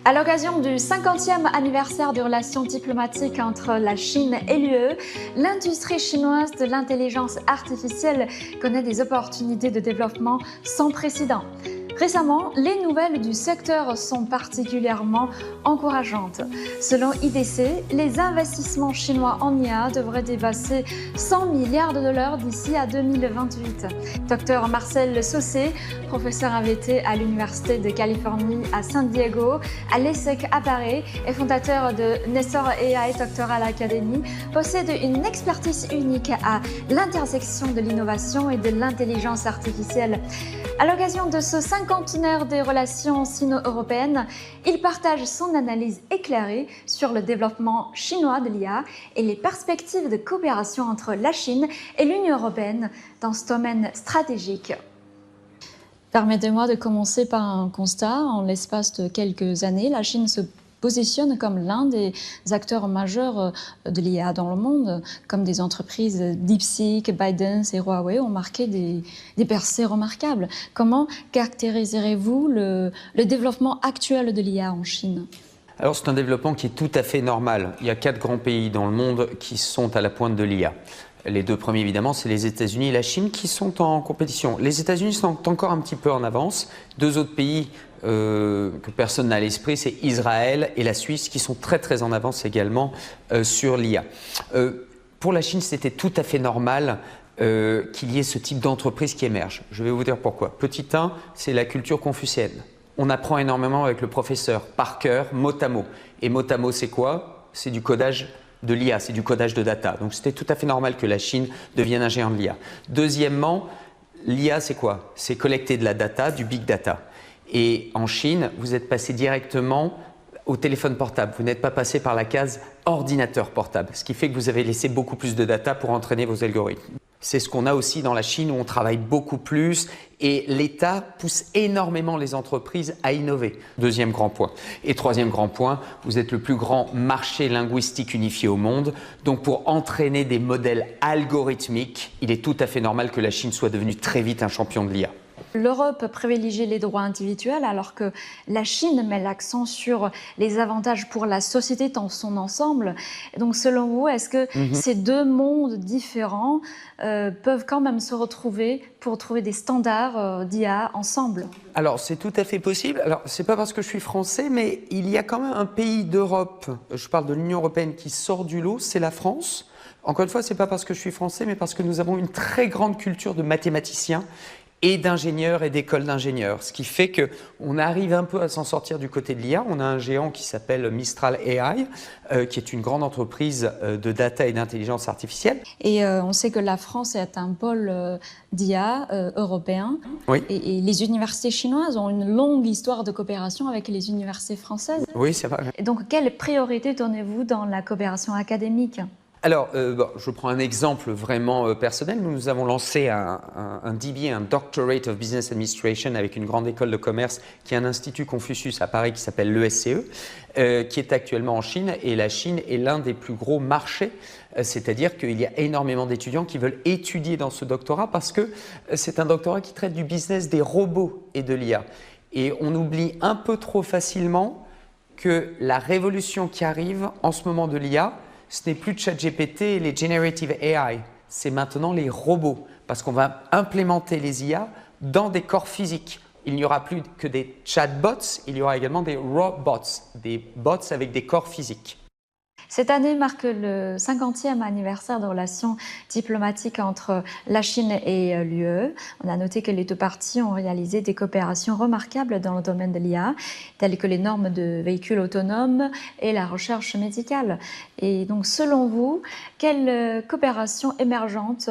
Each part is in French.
À l'occasion du 50e anniversaire des relations diplomatiques entre la Chine et l'UE, l'industrie chinoise de l'intelligence artificielle connaît des opportunités de développement sans précédent. Récemment, les nouvelles du secteur sont particulièrement encourageantes. Selon IDC, les investissements chinois en IA devraient dépasser 100 milliards de dollars d'ici à 2028. Dr Marcel Saucé, professeur invité à l'Université de Californie à San Diego, à l'ESSEC à Paris et fondateur de Nestor AI Doctoral Academy, possède une expertise unique à l'intersection de l'innovation et de l'intelligence artificielle. À l'occasion de ce cinquantenaire des relations sino-européennes, il partage son analyse éclairée sur le développement chinois de l'IA et les perspectives de coopération entre la Chine et l'Union européenne dans ce domaine stratégique. Permettez-moi de commencer par un constat. En l'espace de quelques années, la Chine se positionne comme l'un des acteurs majeurs de l'IA dans le monde, comme des entreprises DeepSeek, ByteDance et Huawei ont marqué des percées remarquables. Comment caractériserez-vous le développement actuel de l'IA en Chine ? Alors c'est un développement qui est tout à fait normal. Il y a 4 grands pays dans le monde qui sont à la pointe de l'IA. Les 2 premiers, évidemment, c'est les États-Unis et la Chine qui sont en compétition. Les États-Unis sont encore un petit peu en avance. 2 autres pays que personne n'a à l'esprit, c'est Israël et la Suisse qui sont très en avance également sur l'IA. Pour la Chine, c'était tout à fait normal qu'il y ait ce type d'entreprise qui émerge. Je vais vous dire pourquoi. Petit 1, c'est la culture confucéenne. On apprend énormément avec le professeur par cœur, mot à mot. Et mot à mot, c'est quoi? C'est du codage de l'IA, c'est du codage de data. Donc c'était tout à fait normal que la Chine devienne un géant de l'IA. Deuxièmement, l'IA, c'est quoi? C'est collecter de la data, du big data. Et en Chine, vous êtes passé directement au téléphone portable. Vous n'êtes pas passé par la case ordinateur portable, ce qui fait que vous avez laissé beaucoup plus de data pour entraîner vos algorithmes. C'est ce qu'on a aussi dans la Chine où on travaille beaucoup plus et l'État pousse énormément les entreprises à innover. Deuxième grand point. Et troisième grand point, vous êtes le plus grand marché linguistique unifié au monde. Donc pour entraîner des modèles algorithmiques, il est tout à fait normal que la Chine soit devenue très vite un champion de l'IA. L'Europe privilégie les droits individuels alors que la Chine met l'accent sur les avantages pour la société dans son ensemble. Donc selon vous, est-ce que ces 2 mondes différents peuvent quand même se retrouver pour trouver des standards d'IA ensemble? Alors c'est tout à fait possible. Alors c'est pas parce que je suis français, mais il y a quand même un pays d'Europe, je parle de l'Union européenne, qui sort du lot, c'est la France. Encore une fois, c'est pas parce que je suis français, mais parce que nous avons une très grande culture de mathématiciens et d'ingénieurs et d'écoles d'ingénieurs, ce qui fait qu'on arrive un peu à s'en sortir du côté de l'IA. On a un géant qui s'appelle Mistral AI, qui est une grande entreprise de data et d'intelligence artificielle. Et on sait que la France est un pôle d'IA européen. Oui. Et les universités chinoises ont une longue histoire de coopération avec les universités françaises. Oui, c'est vrai. Et donc, quelle priorité donnez-vous dans la coopération académique ? Alors, je prends un exemple vraiment personnel. Nous avons lancé un DBA, un Doctorate of Business Administration, avec une grande école de commerce qui est un institut Confucius à Paris qui s'appelle l'ESCE, qui est actuellement en Chine. Et la Chine est l'un des plus gros marchés, c'est-à-dire qu'il y a énormément d'étudiants qui veulent étudier dans ce doctorat parce que c'est un doctorat qui traite du business des robots et de l'IA. Et on oublie un peu trop facilement que la révolution qui arrive en ce moment de l'IA, ce n'est plus ChatGPT et les Generative AI, c'est maintenant les robots, parce qu'on va implémenter les IA dans des corps physiques. Il n'y aura plus que des chatbots, il y aura également des robots, des bots avec des corps physiques. Cette année marque le 50e anniversaire de relations diplomatiques entre la Chine et l'UE. On a noté que les 2 parties ont réalisé des coopérations remarquables dans le domaine de l'IA, telles que les normes de véhicules autonomes et la recherche médicale. Et donc, selon vous, quelle coopération émergente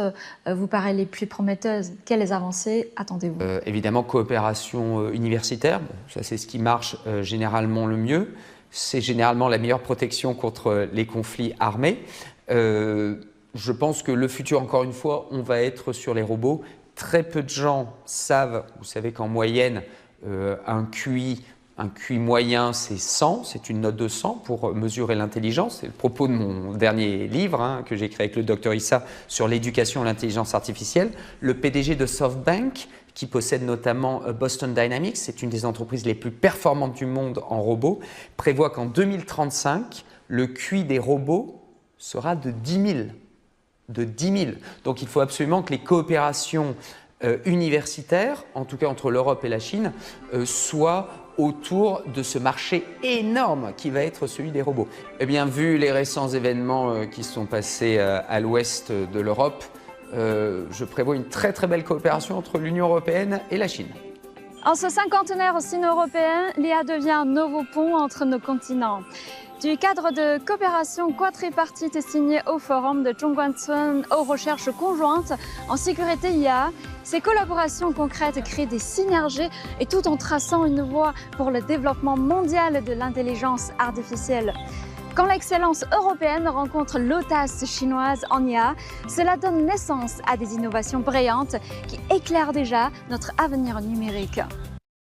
vous paraît les plus prometteuses? Quelles avancées attendez-vous? Évidemment, coopération universitaire, ça c'est ce qui marche généralement le mieux. C'est généralement la meilleure protection contre les conflits armés. Je pense que le futur, encore une fois, on va être sur les robots. Très peu de gens savent, vous savez qu'en moyenne, un QI moyen, c'est 100, c'est une note de 100 pour mesurer l'intelligence. C'est le propos de mon dernier livre que j'ai écrit avec le Dr Issa sur l'éducation et l'intelligence artificielle. Le PDG de SoftBank, qui possède notamment Boston Dynamics, c'est une des entreprises les plus performantes du monde en robots, prévoit qu'en 2035, le QI des robots sera de 10 000. De 10 000. Donc il faut absolument que les coopérations universitaires, en tout cas entre l'Europe et la Chine, soient autour de ce marché énorme qui va être celui des robots. Eh bien, vu les récents événements qui sont passés à l'ouest de l'Europe, je prévois une très très belle coopération entre l'Union européenne et la Chine. En ce cinquantenaire sino-européen, l'IA devient un nouveau pont entre nos continents. Du cadre de coopération quadripartite signé au forum de Zhongguancun aux recherches conjointes en sécurité IA, ces collaborations concrètes créent des synergies et tout en traçant une voie pour le développement mondial de l'intelligence artificielle. Quand l'excellence européenne rencontre l'audace chinoise en IA, cela donne naissance à des innovations brillantes qui éclairent déjà notre avenir numérique.